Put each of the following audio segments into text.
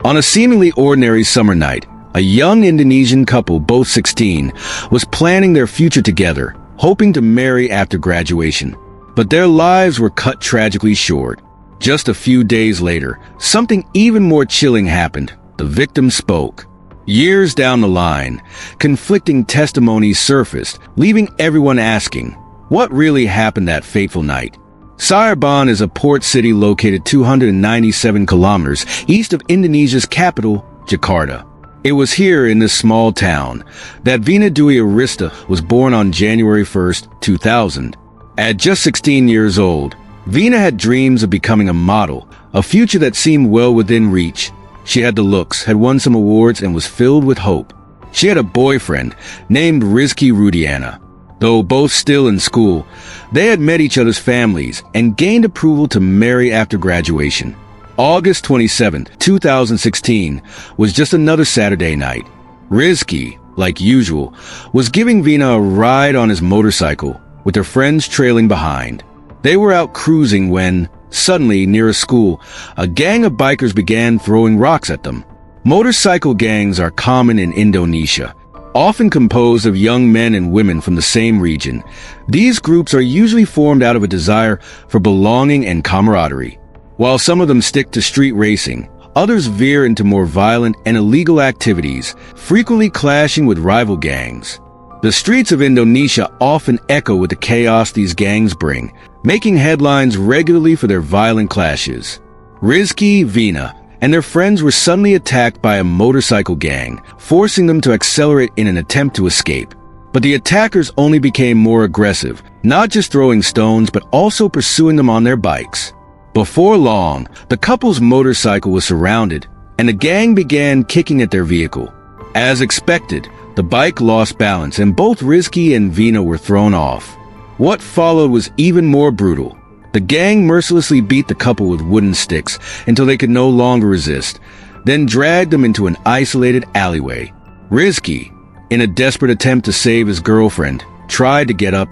On a seemingly ordinary summer night, a young Indonesian couple, both 16, was planning their future together, hoping to marry after graduation. But their lives were cut tragically short. Just a few days later, something even more chilling happened. The victim spoke. Years down the line, conflicting testimonies surfaced, leaving everyone asking, what really happened that fateful night? Cirebon is a port city located 297 kilometers east of Indonesia's capital, Jakarta. It was here in this small town that Vina Dewi Arsita was born on January 1st, 2000. At just 16 years old, Vina had dreams of becoming a model, a future that seemed well within reach. She had the looks, had won some awards, and was filled with hope. She had a boyfriend named Rizky Rudiana. Though both still in school, they had met each other's families and gained approval to marry after graduation. August 27, 2016, was just another Saturday night. Rizky, like usual, was giving Vina a ride on his motorcycle, with her friends trailing behind. They were out cruising when, suddenly, near a school, a gang of bikers began throwing rocks at them. Motorcycle gangs are common in Indonesia, often composed of young men and women from the same region. These groups are usually formed out of a desire for belonging and camaraderie. While some of them stick to street racing, others veer into more violent and illegal activities, frequently clashing with rival gangs. The streets of Indonesia often echo with the chaos these gangs bring, making headlines regularly for their violent clashes. Rizky, Vina, and their friends were suddenly attacked by a motorcycle gang, forcing them to accelerate in an attempt to escape. But the attackers only became more aggressive, not just throwing stones but also pursuing them on their bikes. Before long, the couple's motorcycle was surrounded, and the gang began kicking at their vehicle. As expected, the bike lost balance and both Rizky and Vina were thrown off. What followed was even more brutal. The gang mercilessly beat the couple with wooden sticks until they could no longer resist, then dragged them into an isolated alleyway. Rizky, in a desperate attempt to save his girlfriend, tried to get up,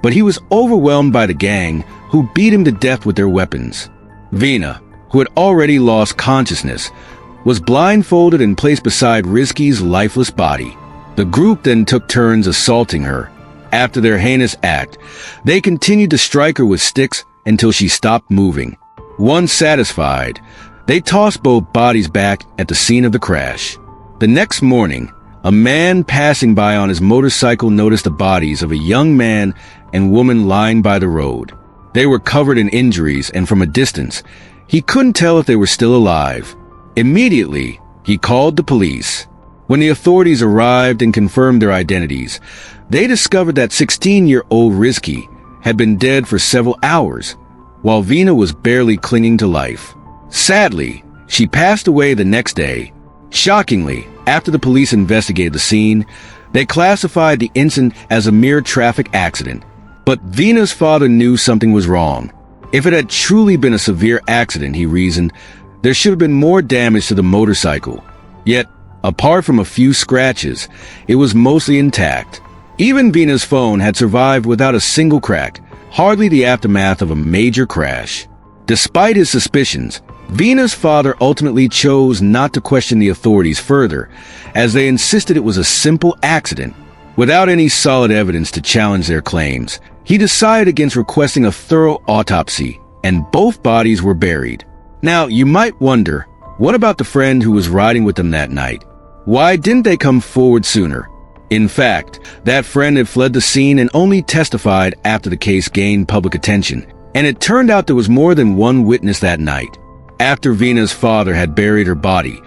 but he was overwhelmed by the gang, who beat him to death with their weapons. Vina, who had already lost consciousness, was blindfolded and placed beside Rizky's lifeless body. The group then took turns assaulting her. After their heinous act, they continued to strike her with sticks until she stopped moving. Once satisfied, they tossed both bodies back at the scene of the crash. The next morning, a man passing by on his motorcycle noticed the bodies of a young man and woman lying by the road. They were covered in injuries, and from a distance, he couldn't tell if they were still alive. Immediately, he called the police. When the authorities arrived and confirmed their identities, they discovered that 16-year-old Rizky had been dead for several hours, while Vina was barely clinging to life. Sadly, she passed away the next day. Shockingly, after the police investigated the scene, they classified the incident as a mere traffic accident. But Vina's father knew something was wrong. If it had truly been a severe accident, he reasoned, there should have been more damage to the motorcycle. Yet, apart from a few scratches, it was mostly intact. Even Vina's phone had survived without a single crack, hardly the aftermath of a major crash. Despite his suspicions, Vina's father ultimately chose not to question the authorities further, as they insisted it was a simple accident. Without any solid evidence to challenge their claims, he decided against requesting a thorough autopsy, and both bodies were buried. Now, you might wonder, what about the friend who was riding with them that night? Why didn't they come forward sooner? In fact, that friend had fled the scene and only testified after the case gained public attention, and it turned out there was more than one witness that night. After Vina's father had buried her body,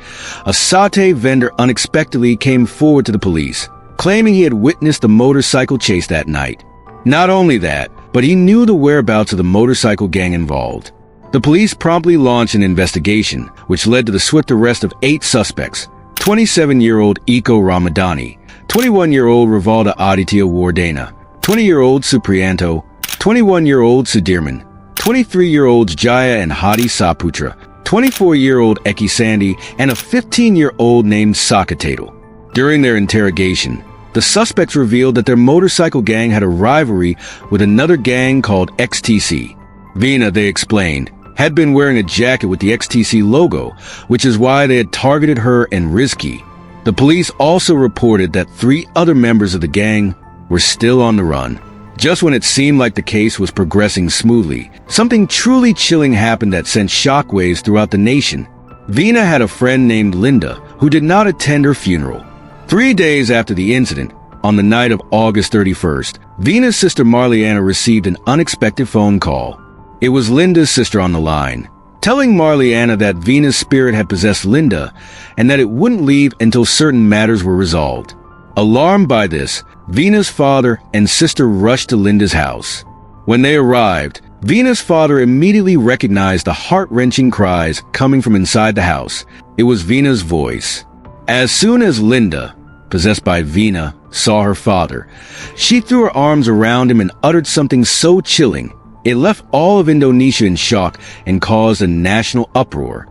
a satay vendor unexpectedly came forward to the police, claiming he had witnessed the motorcycle chase that night. Not only that, but he knew the whereabouts of the motorcycle gang involved. The police promptly launched an investigation, which led to the swift arrest of 8 suspects: 27-year-old Iko Ramadhani, 21-year-old Rivalda Aditya Wardana, 20-year-old Supriyanto, 21-year-old Sudirman, 23-year-olds Jaya and Hadi Saputra, 24-year-old Eki Sandi, and a 15-year-old named Sakatatal. During their interrogation, the suspects revealed that their motorcycle gang had a rivalry with another gang called XTC. Vina, they explained, had been wearing a jacket with the XTC logo, which is why they had targeted her and Rizky. The police also reported that 3 other members of the gang were still on the run. Just when it seemed like the case was progressing smoothly, something truly chilling happened that sent shockwaves throughout the nation. Vina had a friend named Linda who did not attend her funeral. 3 days after the incident, on the night of August 31st, Vina's sister Marliana received an unexpected phone call. It was Linda's sister on the line, telling Marliana that Vina's spirit had possessed Linda and that it wouldn't leave until certain matters were resolved. Alarmed by this, Vina's father and sister rushed to Linda's house. When they arrived, Vina's father immediately recognized the heart-wrenching cries coming from inside the house. It was Vina's voice. As soon as Linda, possessed by Vina, saw her father, she threw her arms around him and uttered something so chilling, it left all of Indonesia in shock and caused a national uproar.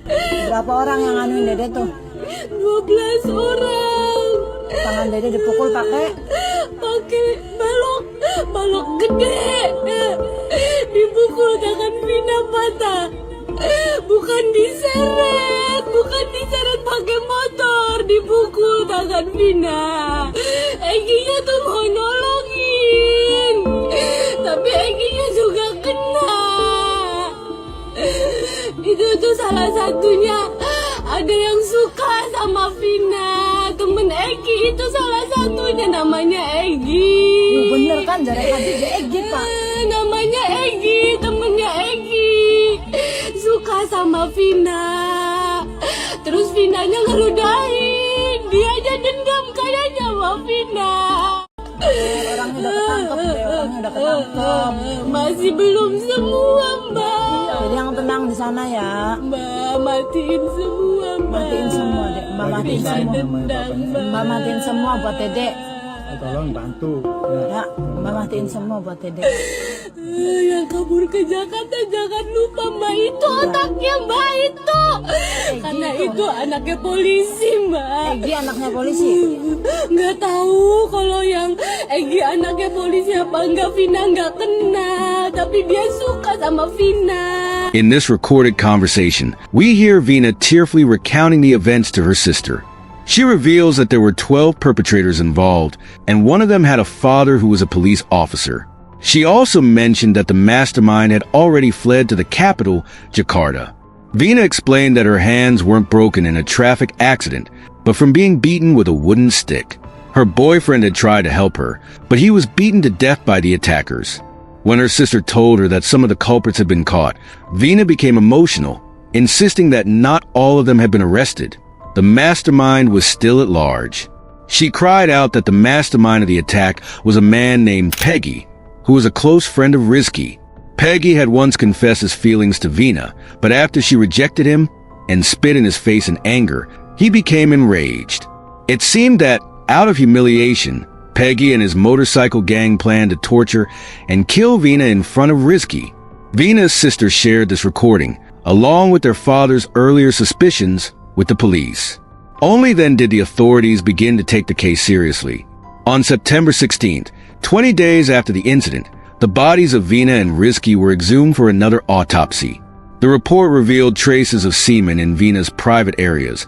Berapa orang yang anuin Dede tuh? 12 orang. Tangan Dede dipukul pakai balok gede. Dipukul tangan Vina patah. Bukan diseret pakai motor, dipukul tangan Vina. Eginya tuh mau nolongin, tapi Eginya juga kena. Itu tuh salah satunya ada yang suka sama Vina. Temen Egi itu salah satunya, namanya Egi. bener kan, jarak hati Egi Pak. Namanya Egi, temennya Egi. Suka sama Vina. Terus Vinanya ngeludahin. Dia aja dendam kayaknya sama Vina. Orangnya udah ketangkep. Masih belum semua, Mbak. Jadi yang tenang di sana ya. Mbak, matiin semua, Mbak. Matiin semua, Dek. Mbak matiin semua. Dendam, Mbak matiin semua buat Dede. Tolong bantu. Ya, Mbak matiin semua buat Dede. Yang kabur ke Jakarta jangan lupa Mbak, itu otaknya Mbak itu. Karena itu anaknya polisi, Mbak. Egi anaknya polisi. Nggak tahu kalau yang Egi anaknya polisi apa enggak. Vina nggak kena, tapi dia suka sama Vina. In this recorded conversation, we hear Vina tearfully recounting the events to her sister. She reveals that there were 12 perpetrators involved, and one of them had a father who was a police officer. She also mentioned that the mastermind had already fled to the capital, Jakarta. Vina explained that her hands weren't broken in a traffic accident, but from being beaten with a wooden stick. Her boyfriend had tried to help her, but he was beaten to death by the attackers. When her sister told her that some of the culprits had been caught, Vina became emotional, insisting that not all of them had been arrested. The mastermind was still at large. She cried out that the mastermind of the attack was a man named Peggy, who was a close friend of Rizky. Peggy had once confessed his feelings to Vina, but after she rejected him and spit in his face in anger, he became enraged. It seemed that, out of humiliation, Peggy and his motorcycle gang planned to torture and kill Vina in front of Rizky. Vina's sister shared this recording, along with their father's earlier suspicions, with the police. Only then did the authorities begin to take the case seriously. On September 16th, 20 days after the incident, the bodies of Vina and Rizky were exhumed for another autopsy. The report revealed traces of semen in Vina's private areas,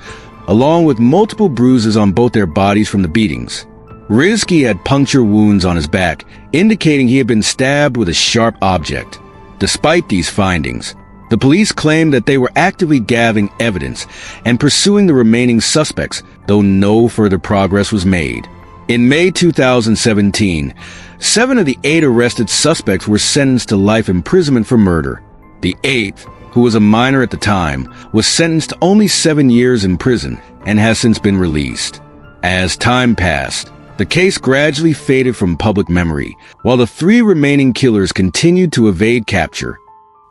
along with multiple bruises on both their bodies from the beatings. Rizky had puncture wounds on his back, indicating he had been stabbed with a sharp object. Despite these findings, the police claimed that they were actively gathering evidence and pursuing the remaining suspects, though no further progress was made. In May 2017, 7 of the 8 arrested suspects were sentenced to life imprisonment for murder. The 8th, who was a minor at the time, was sentenced to only 7 years in prison and has since been released. As time passed, the case gradually faded from public memory, while the 3 remaining killers continued to evade capture.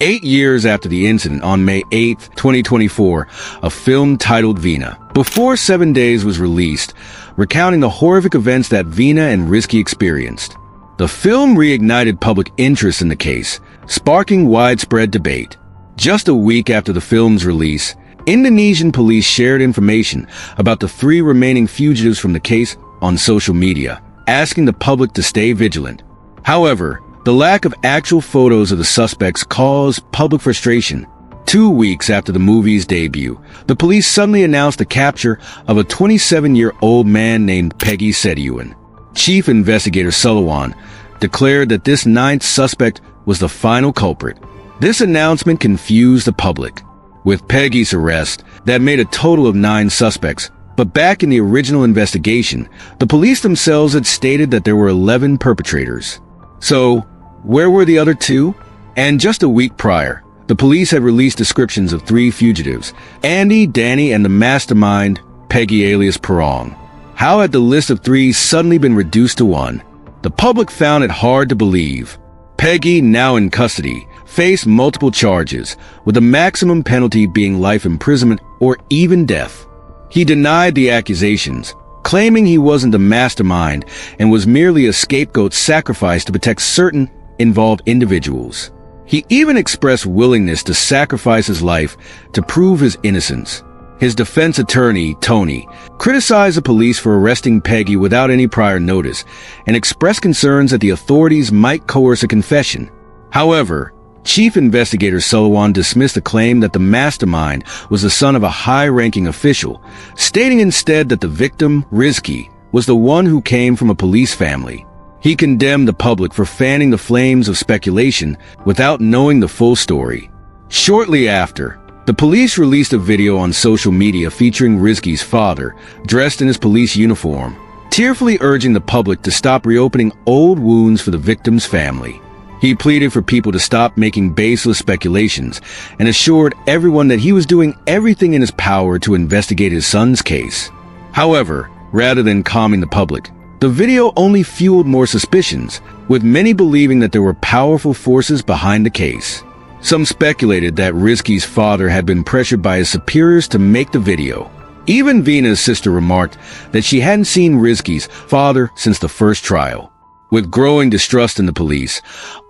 8 years after the incident, on May 8, 2024, a film titled Vina, Before 7 Days was released, recounting the horrific events that Vina and Rizky experienced. The film reignited public interest in the case, sparking widespread debate. Just a week after the film's release, Indonesian police shared information about the 3 remaining fugitives from the case on social media, asking the public to stay vigilant. However, The lack of actual photos of the suspects caused public frustration. 2 weeks after the movie's debut, the police suddenly announced the capture of a 27-year-old man named Peggy Sediuen. Chief Investigator Sullivan declared that this 9th suspect was the final culprit. This announcement confused the public. With Peggy's arrest, that made a total of 9 suspects, but back in the original investigation, the police themselves had stated that there were 11 perpetrators. So, where were the other 2? And just a week prior, the police had released descriptions of 3 fugitives, Andy, Danny, and the mastermind, Peggy alias Perong. How had the list of 3 suddenly been reduced to 1? The public found it hard to believe. Peggy, now in custody, faced multiple charges, with the maximum penalty being life imprisonment or even death. He denied the accusations, claiming he wasn't the mastermind and was merely a scapegoat sacrificed to protect certain involved individuals. He even expressed willingness to sacrifice his life to prove his innocence. His defense attorney, Tony, criticized the police for arresting Peggy without any prior notice and expressed concerns that the authorities might coerce a confession. However, Chief Investigator Sullivan dismissed the claim that the mastermind was the son of a high-ranking official, stating instead that the victim, Rizky, was the one who came from a police family. He condemned the public for fanning the flames of speculation without knowing the full story. Shortly after, the police released a video on social media featuring Rizky's father, dressed in his police uniform, tearfully urging the public to stop reopening old wounds for the victim's family. He pleaded for people to stop making baseless speculations and assured everyone that he was doing everything in his power to investigate his son's case. However, rather than calming the public, the video only fueled more suspicions, with many believing that there were powerful forces behind the case. Some speculated that Rizky's father had been pressured by his superiors to make the video. Even Vina's sister remarked that she hadn't seen Rizky's father since the first trial. With growing distrust in the police,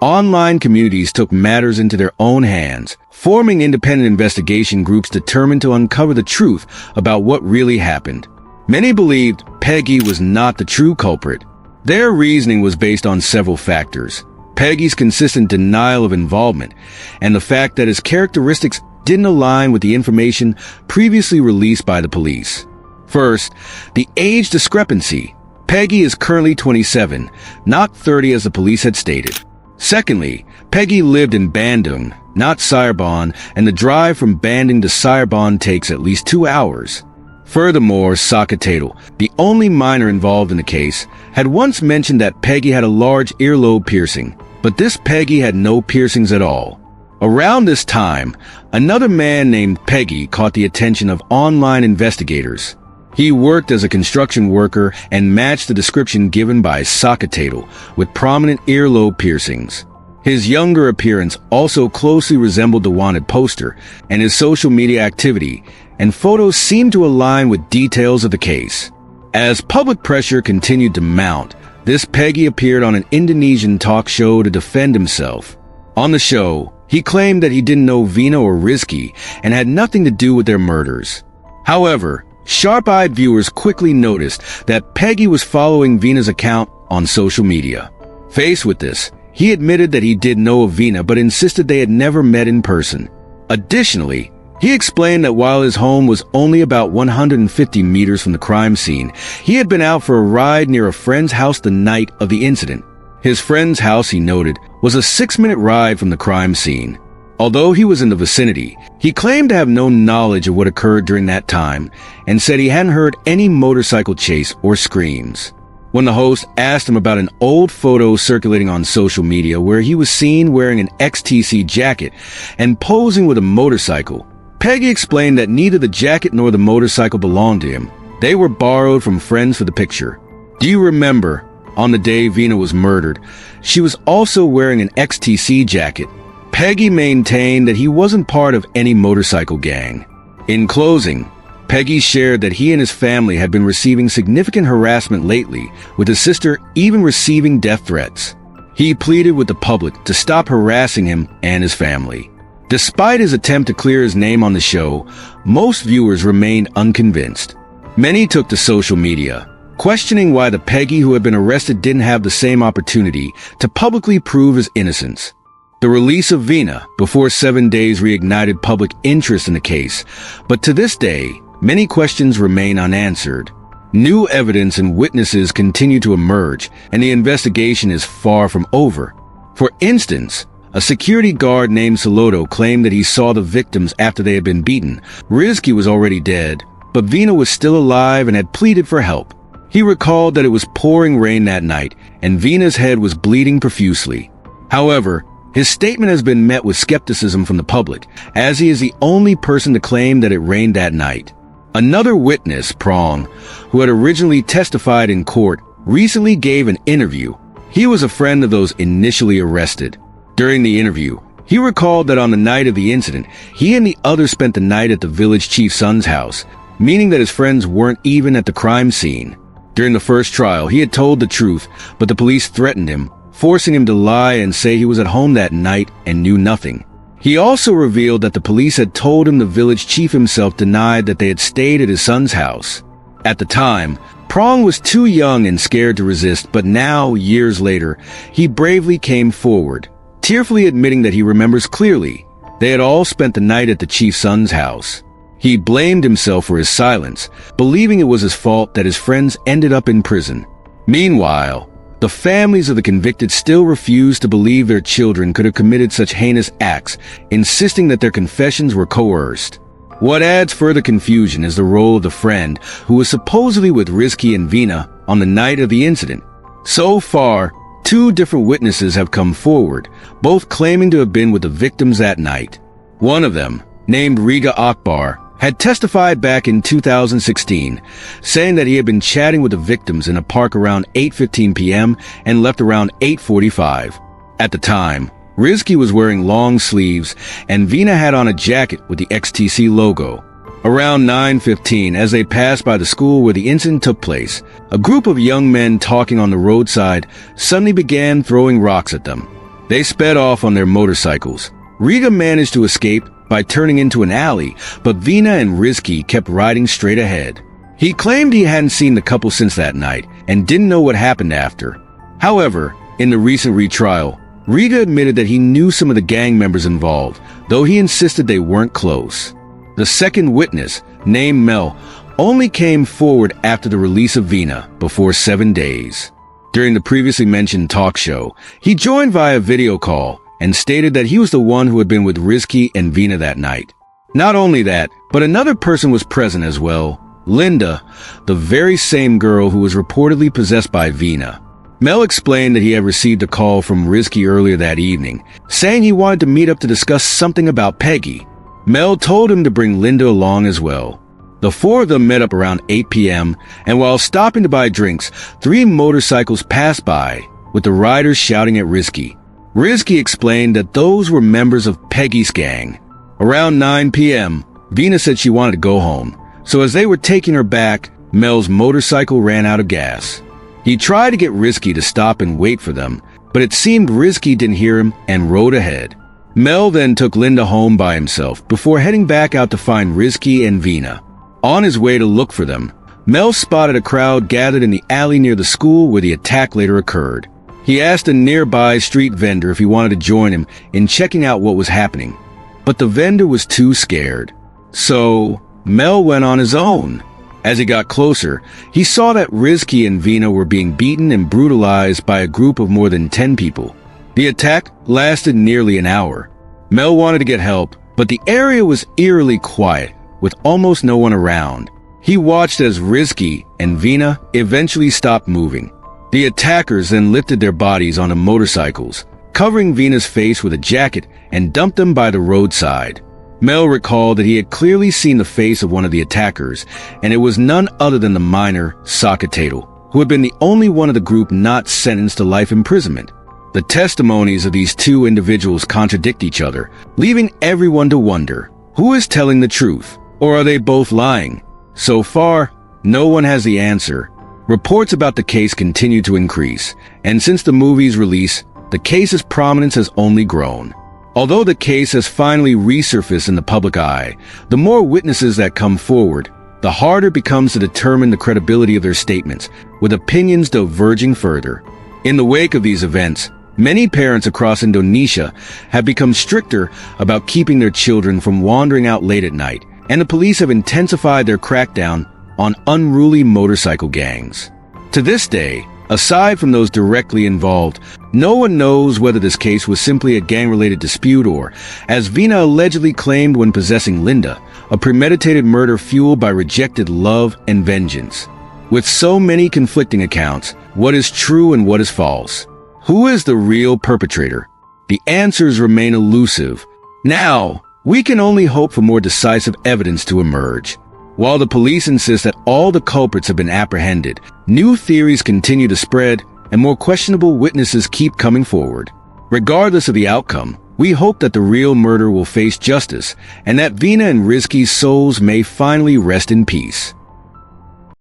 online communities took matters into their own hands, forming independent investigation groups determined to uncover the truth about what really happened. Many believed Peggy was not the true culprit. Their reasoning was based on several factors: Peggy's consistent denial of involvement, and the fact that his characteristics didn't align with the information previously released by the police. First, the age discrepancy. Peggy is currently 27, not 30 as the police had stated. Secondly, Peggy lived in Bandung, not Cirebon, and the drive from Bandung to Cirebon takes at least 2 hours. Furthermore, Sakatatal, the only minor involved in the case, had once mentioned that Peggy had a large earlobe piercing, but this Peggy had no piercings at all. Around this time, another man named Peggy caught the attention of online investigators. He worked as a construction worker and matched the description given by Sakatatal with prominent earlobe piercings. His younger appearance also closely resembled the wanted poster, and his social media activity and photos seemed to align with details of the case. As public pressure continued to mount, this Peggy appeared on an Indonesian talk show to defend himself. On the show, he claimed that he didn't know Vina or Rizky and had nothing to do with their murders. However, sharp-eyed viewers quickly noticed that Peggy was following Vina's account on social media. Faced with this, he admitted that he did know of Vina but insisted they had never met in person. Additionally, he explained that while his home was only about 150 meters from the crime scene, he had been out for a ride near a friend's house the night of the incident. His friend's house, he noted, was a 6-minute ride from the crime scene. Although he was in the vicinity, he claimed to have no knowledge of what occurred during that time and said he hadn't heard any motorcycle chase or screams. When the host asked him about an old photo circulating on social media where he was seen wearing an XTC jacket and posing with a motorcycle, Peggy explained that neither the jacket nor the motorcycle belonged to him. They were borrowed from friends for the picture. Do you remember, on the day Vina was murdered, she was also wearing an XTC jacket? Peggy maintained that he wasn't part of any motorcycle gang. In closing, Peggy shared that he and his family had been receiving significant harassment lately, with his sister even receiving death threats. He pleaded with the public to stop harassing him and his family. Despite his attempt to clear his name on the show, most viewers remained unconvinced. Many took to social media, questioning why the Peggy who had been arrested didn't have the same opportunity to publicly prove his innocence. The release of Vina before 7 days reignited public interest in the case, but to this day, many questions remain unanswered. New evidence and witnesses continue to emerge, and the investigation is far from over. For instance, a security guard named Saloto claimed that he saw the victims after they had been beaten. Rizky was already dead, but Vina was still alive and had pleaded for help. He recalled that it was pouring rain that night, and Vina's head was bleeding profusely. However, his statement has been met with skepticism from the public, as he is the only person to claim that it rained that night. Another witness, Prong, who had originally testified in court, recently gave an interview. He was a friend of those initially arrested. During the interview, he recalled that on the night of the incident, he and the others spent the night at the village chief's son's house, meaning that his friends weren't even at the crime scene. During the first trial, he had told the truth, but the police threatened him, forcing him to lie and say he was at home that night and knew nothing. He also revealed that the police had told him the village chief himself denied that they had stayed at his son's house. At the time, Prong was too young and scared to resist, but now, years later, he bravely came forward, tearfully admitting that he remembers clearly. They had all spent the night at the chief's son's house. He blamed himself for his silence, believing it was his fault that his friends ended up in prison. Meanwhile, the families of the convicted still refused to believe their children could have committed such heinous acts, insisting that their confessions were coerced. What adds further confusion is the role of the friend who was supposedly with Rizky and Vina on the night of the incident. So far, 2 different witnesses have come forward, both claiming to have been with the victims that night. One of them, named Riga Akbar, had testified back in 2016, saying that he had been chatting with the victims in a park around 8:15 p.m. and left around 8:45. At the time, Rizky was wearing long sleeves and Vina had on a jacket with the XTC logo. Around 9:15, as they passed by the school where the incident took place, a group of young men talking on the roadside suddenly began throwing rocks at them. They sped off on their motorcycles. Riga managed to escape by turning into an alley, but Vina and Rizky kept riding straight ahead. He claimed he hadn't seen the couple since that night and didn't know what happened after. However, in the recent retrial, Riga admitted that he knew some of the gang members involved, though he insisted they weren't close. The second witness, named Mel, only came forward after the release of Vina before 7 days. During the previously mentioned talk show, he joined via video call and stated that he was the one who had been with Rizky and Vina that night. Not only that, but another person was present as well, Linda, the very same girl who was reportedly possessed by Vina. Mel explained that he had received a call from Rizky earlier that evening, saying he wanted to meet up to discuss something about Peggy. Mel told him to bring Linda along as well. The 4 of them met up around 8 p.m., and while stopping to buy drinks, 3 motorcycles passed by, with the riders shouting at Rizky. Rizky explained that those were members of Peggy's gang. Around 9 p.m., Vina said she wanted to go home, so as they were taking her back, Mel's motorcycle ran out of gas. He tried to get Rizky to stop and wait for them, but it seemed Rizky didn't hear him and rode ahead. Mel then took Linda home by himself before heading back out to find Rizky and Vina. On his way to look for them, Mel spotted a crowd gathered in the alley near the school where the attack later occurred. He asked a nearby street vendor if he wanted to join him in checking out what was happening, but the vendor was too scared. So, Mel went on his own. As he got closer, he saw that Rizky and Vina were being beaten and brutalized by a group of more than 10 people. The attack lasted nearly an hour. Mel wanted to get help, but the area was eerily quiet, with almost no one around. He watched as Rizky and Vina eventually stopped moving. The attackers then lifted their bodies onto motorcycles, covering Vina's face with a jacket and dumped them by the roadside. Mel recalled that he had clearly seen the face of one of the attackers, and it was none other than the minor, Sakatato, who had been the only one of the group not sentenced to life imprisonment. The testimonies of these 2 individuals contradict each other, leaving everyone to wonder, who is telling the truth, or are they both lying? So far, no one has the answer. Reports about the case continue to increase, and since the movie's release, the case's prominence has only grown. Although the case has finally resurfaced in the public eye, the more witnesses that come forward, the harder it becomes to determine the credibility of their statements, with opinions diverging further. In the wake of these events, many parents across Indonesia have become stricter about keeping their children from wandering out late at night, and the police have intensified their crackdown on unruly motorcycle gangs. To this day, aside from those directly involved, no one knows whether this case was simply a gang-related dispute or, as Vina allegedly claimed when possessing Linda, a premeditated murder fueled by rejected love and vengeance. With so many conflicting accounts, what is true and what is false? Who is the real perpetrator? The answers remain elusive. Now, we can only hope for more decisive evidence to emerge. While the police insist that all the culprits have been apprehended, new theories continue to spread and more questionable witnesses keep coming forward. Regardless of the outcome, we hope that the real murderer will face justice and that Vina and Rizky's souls may finally rest in peace.